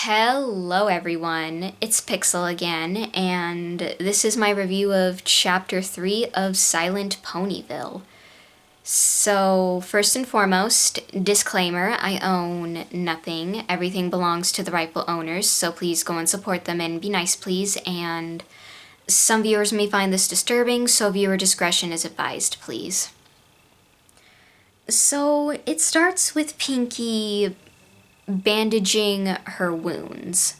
Hello everyone, it's Pixel again, and this is my review of Chapter 3 of Silent Ponyville. So, first and foremost, disclaimer, I own nothing. Everything belongs to the rightful owners, so please go and support them and be nice, please. And some viewers may find this disturbing, so viewer discretion is advised, please. So, it starts with Pinkie bandaging her wounds.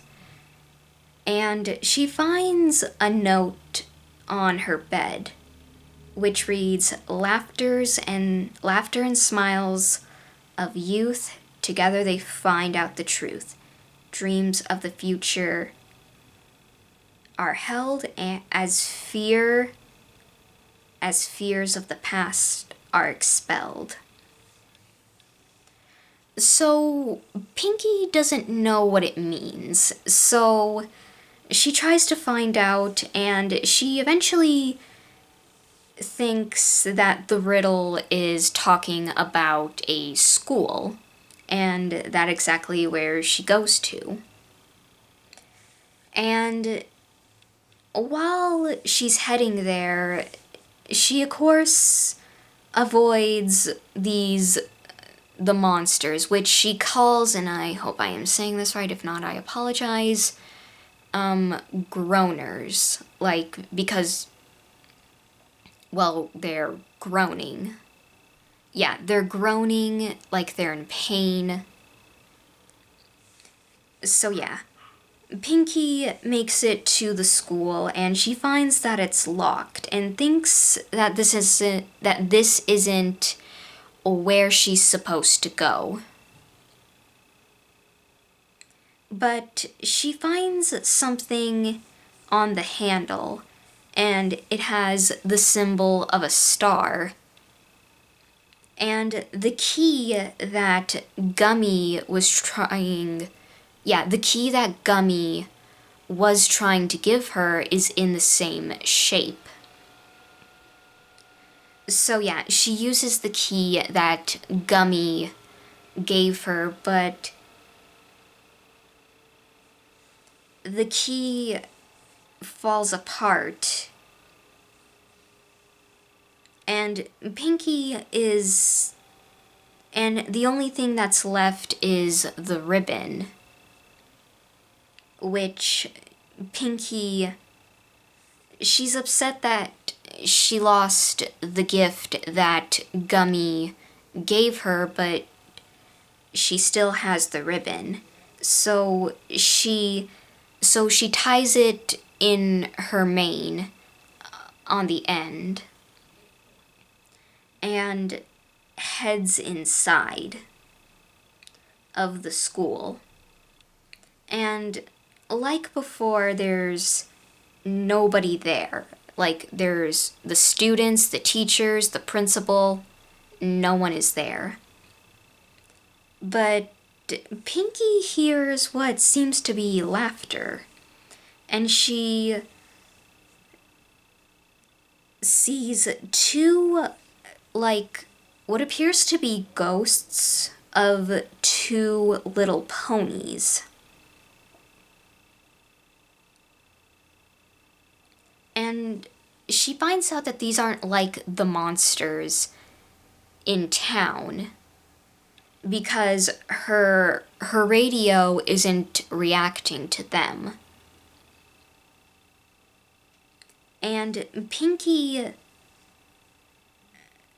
And she finds a note on her bed, which reads, laughter and smiles of youth, together they find out the truth. Dreams of the future are held as fears of the past are expelled. So, Pinkie doesn't know what it means, so she tries to find out, and she eventually thinks that the riddle is talking about a school, and that's exactly where she goes to. And while she's heading there, she, of course, avoids the monsters, which she calls, and I hope I am saying this right, if not I apologize, groaners, because, well, they're groaning. Yeah, they're groaning like they're in pain. So yeah, Pinkie makes it to the school, and she finds that it's locked, and thinks that this isn't where she's supposed to go. But she finds something on the handle, and it has the symbol of a star. And the key that Gummy was trying to give her is in the same shape. So yeah, she uses the key that Gummy gave her, but the key falls apart. And the only thing that's left is the ribbon, which she's upset that she lost the gift that Gummy gave her, but she still has the ribbon. So she ties it in her mane on the end and heads inside of the school. And like before, there's nobody there. There's the students, the teachers, the principal, no one is there. But Pinkie hears what seems to be laughter, and she sees two, what appears to be ghosts of two little ponies. And she finds out that these aren't like the monsters in town, because her radio isn't reacting to them. And Pinkie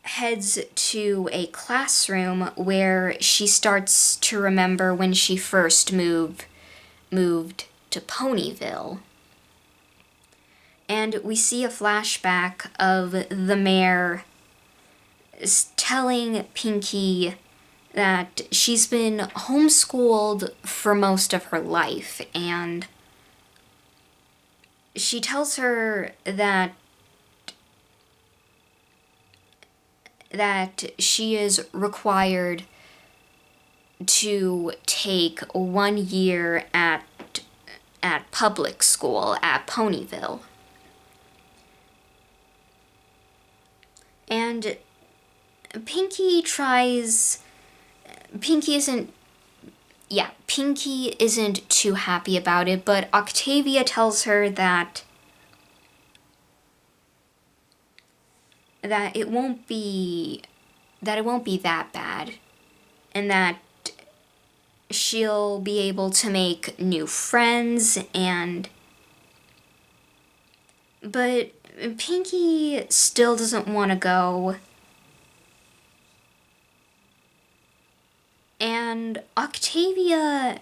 heads to a classroom where she starts to remember when she first moved to Ponyville. And we see a flashback of the mayor telling Pinkie that she's been homeschooled for most of her life, and she tells her that she is required to take 1 year at public school at Ponyville. And Pinkie isn't yeah, Pinky isn't too happy about it, but Octavia tells her that it won't be that bad, and that she'll be able to make new friends. But Pinky still doesn't want to go. And Octavia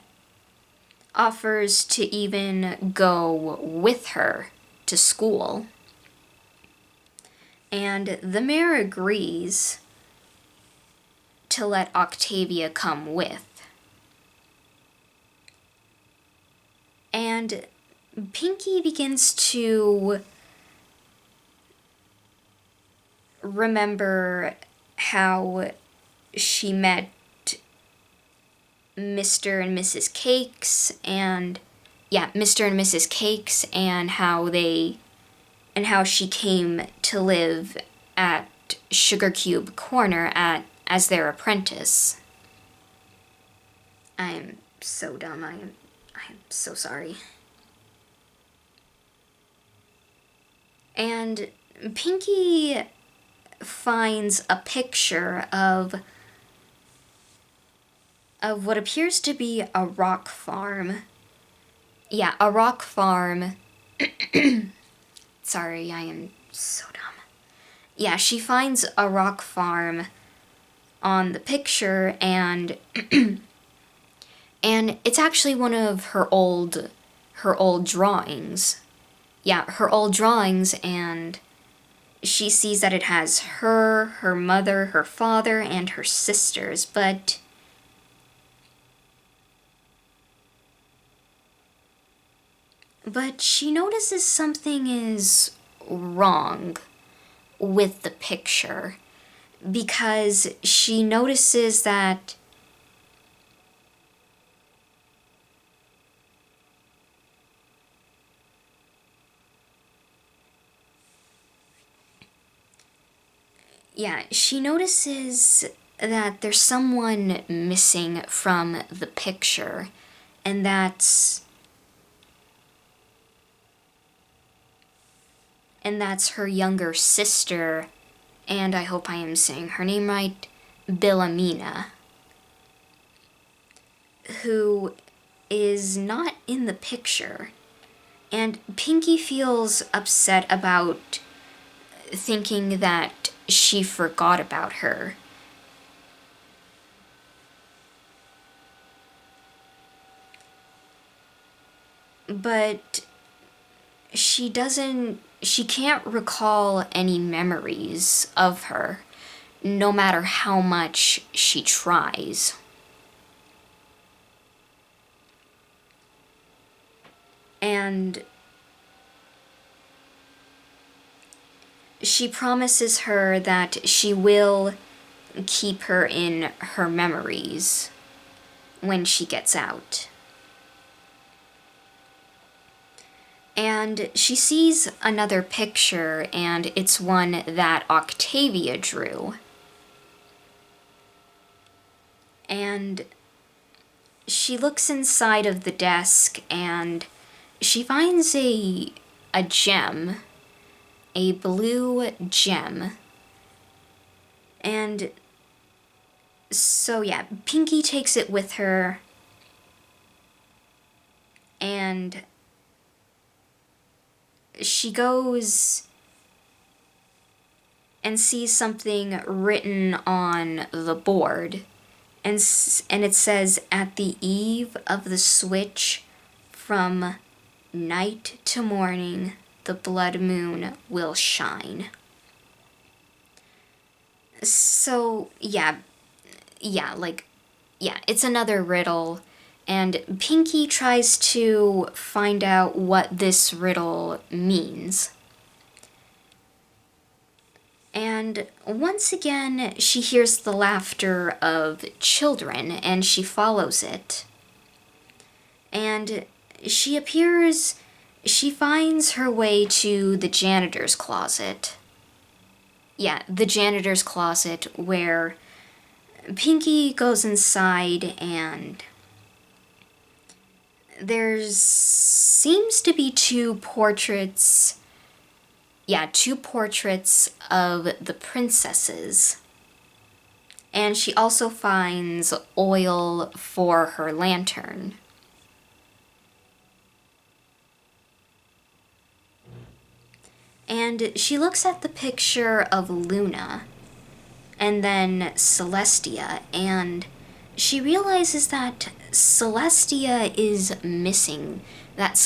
offers to even go with her to school. And the mayor agrees to let Octavia come with. And Pinky begins to remember how she met Mr. and Mrs. Cakes, and Mr. and Mrs. Cakes, and how she came to live at Sugar Cube Corner as their apprentice. I am so dumb. I am so sorry. And Pinky finds a picture of what appears to be a rock farm. Yeah, a rock farm. Sorry, I am so dumb. Yeah, she finds a rock farm on the picture, and and it's actually one of her old drawings. Yeah, her old drawings, and she sees that it has her mother, her father, and her sisters, but she notices something is wrong with the picture, because she notices that there's someone missing from the picture, and that's her younger sister, and I hope I am saying her name right, Billamina, who is not in the picture. And Pinky feels upset about thinking that she forgot about her. But she can't recall any memories of her, no matter how much she tries. And she promises her that she will keep her in her memories when she gets out. And she sees another picture, and it's one that Octavia drew. And she looks inside of the desk, and she finds a gem, a blue gem. And so yeah, Pinky takes it with her, and she goes and sees something written on the board, and it says, "At the eve of the switch, from night to morning, the blood moon will shine." So it's another riddle, and Pinky tries to find out what this riddle means. And once again, she hears the laughter of children, and she follows it. And she finds her way to the janitor's closet. Yeah, the janitor's closet, where Pinky goes inside, and There's seems to be two portraits of the princesses. And she also finds oil for her lantern. And she looks at the picture of Luna and then Celestia, and she realizes that Celestia is missing. I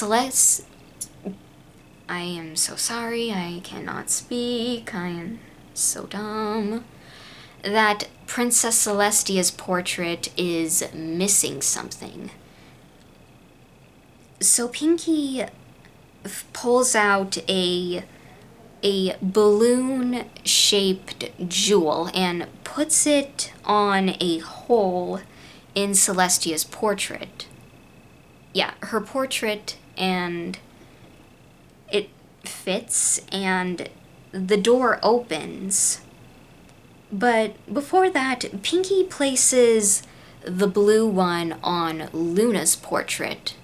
am so sorry, I cannot speak, I am so dumb. That Princess Celestia's portrait is missing something. So Pinkie pulls out a balloon-shaped jewel and puts it on a hole in Celestia's portrait. Yeah, her portrait, and it fits, and the door opens. But before that, Pinkie places the blue one on Luna's portrait.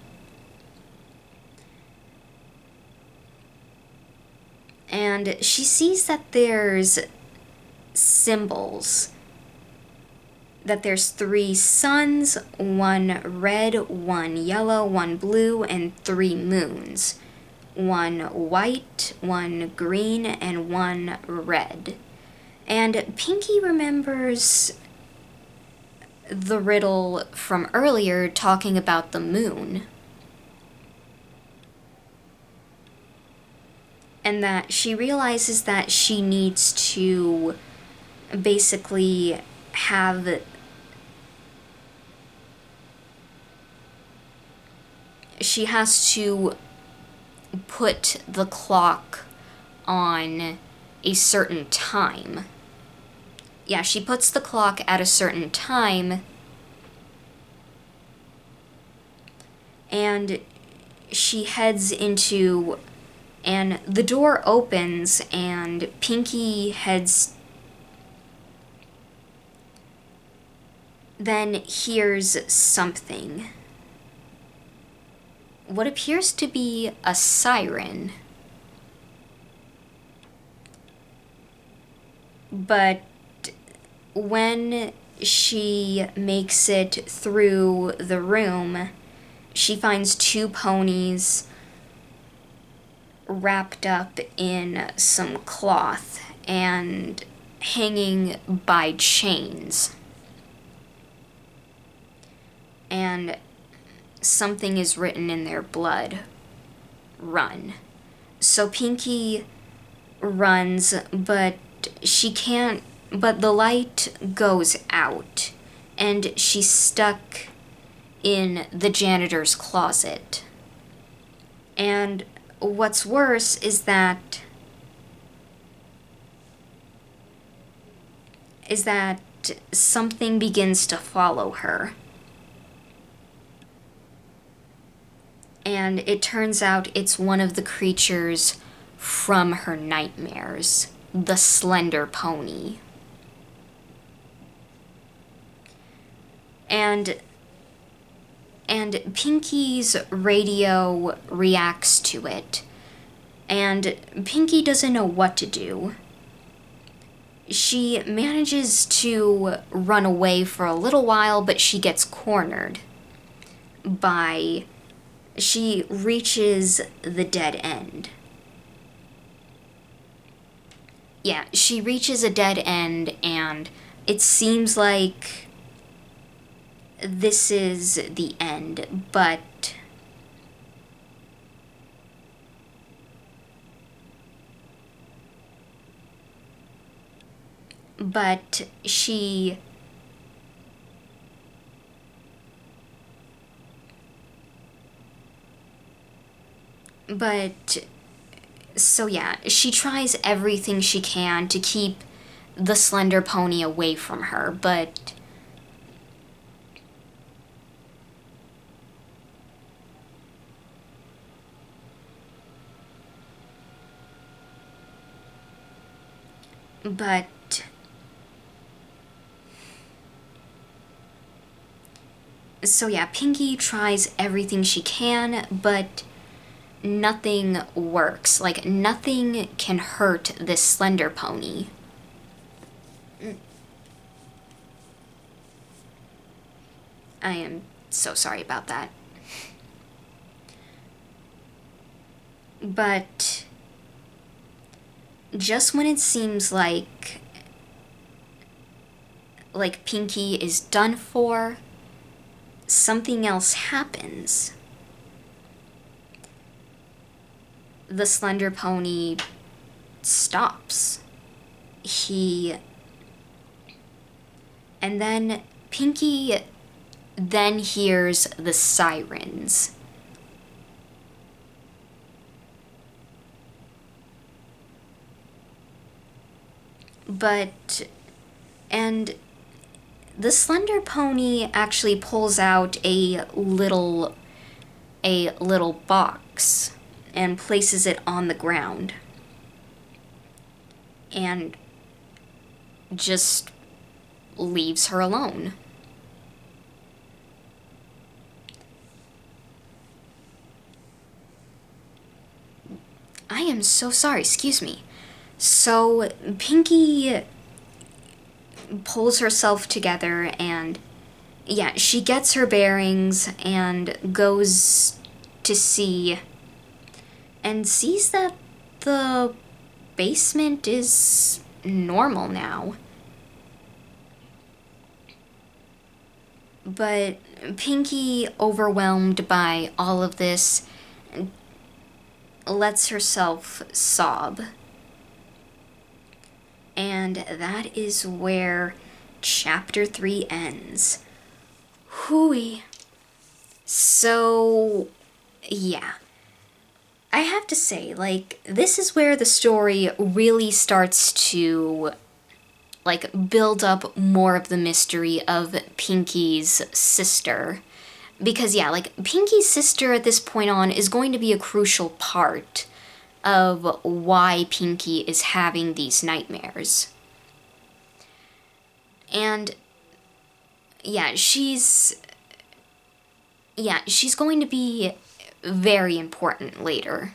And she sees that there's symbols. That there's 3 suns, 1 red, 1 yellow, 1 blue, and 3 moons. 1 white, 1 green, and 1 red. And Pinkie remembers the riddle from earlier talking about the moon. And that she realizes that she needs to basically have she has to put the clock on a certain time. Yeah, she puts the clock at a certain time, and she heads into, and the door opens, and Pinkie then hears something. What appears to be a siren. But when she makes it through the room, she finds 2 ponies wrapped up in some cloth and hanging by chains. And something is written in their blood. Run. So Pinkie runs, but she can't, but the light goes out, and she's stuck in the janitor's closet. And what's worse is that something begins to follow her. And it turns out it's one of the creatures from her nightmares, the slender pony. And Pinkie's radio reacts to it, and Pinkie doesn't know what to do. She manages to run away for a little while, but she gets cornered she reaches the dead end. Yeah, she reaches a dead end, and it seems like this is the end, but she so yeah, she tries everything she can to keep the slender pony away from her, but So yeah, Pinkie tries everything she can, but nothing works. Like, nothing can hurt this slender pony. I am so sorry about that. But just when it seems like Pinkie is done for, something else happens. The slender pony stops. And then Pinkie then hears the sirens. And the slender pony actually pulls out a little box and places it on the ground and just leaves her alone. I am so sorry, excuse me. So Pinkie pulls herself together and yeah, she gets her bearings and goes to see and sees that the basement is normal now. But Pinkie, overwhelmed by all of this, lets herself sob. And that is where chapter 3 ends. Hooey. So, yeah. I have to say, like, this is where the story really starts to, like, build up more of the mystery of Pinkie's sister. Because, yeah, like, Pinkie's sister at this point on is going to be a crucial part of why Pinkie is having these nightmares. And, yeah, she's going to be very important later.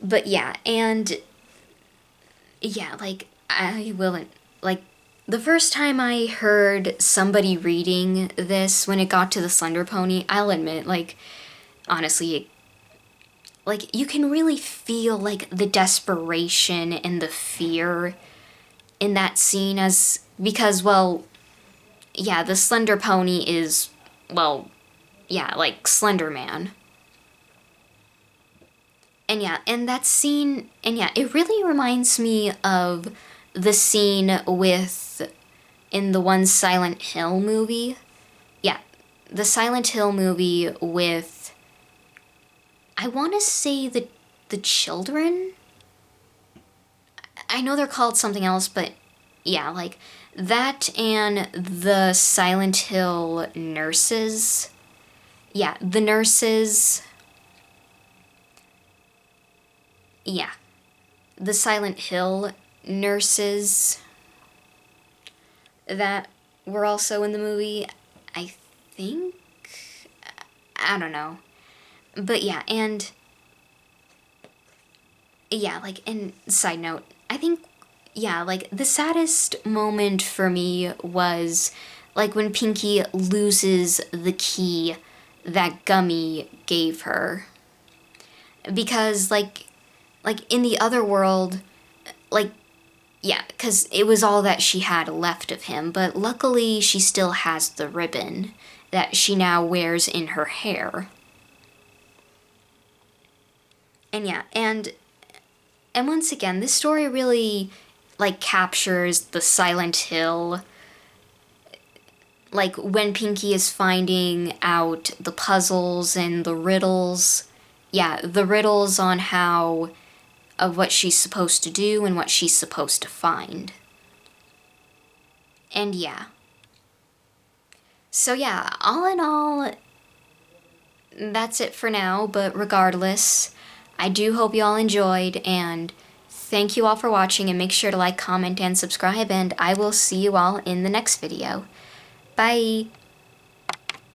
But yeah, and yeah, like, I will, like, the first time I heard somebody reading this when it got to the Slender Pony, I'll admit, like, honestly, like, you can really feel, like, the desperation and the fear in that scene because, well, yeah, the Slender Pony is, well, yeah, like, Slender Man. And yeah, and that scene, and yeah, it really reminds me of the scene in the one Silent Hill movie. Yeah, the Silent Hill movie with, I want to say the children? I know they're called something else, but yeah, like, that and the Silent Hill nurses. Yeah, the nurses. Yeah, the Silent Hill nurses that were also in the movie, I think? I don't know. But yeah, and yeah, like, and side note, I think, yeah, like, the saddest moment for me was, like, when Pinkie loses the key that Gummy gave her. Because, like, in the other world, like, yeah, because it was all that she had left of him, but luckily she still has the ribbon that she now wears in her hair. And yeah, and once again, this story really, like, captures the Silent Hill, like, when Pinkie is finding out the puzzles and the riddles. Yeah, the riddles on of what she's supposed to do and what she's supposed to find. And yeah. So yeah, all in all, that's it for now, but regardless, I do hope you all enjoyed, and thank you all for watching, and make sure to like, comment, and subscribe, and I will see you all in the next video. Bye!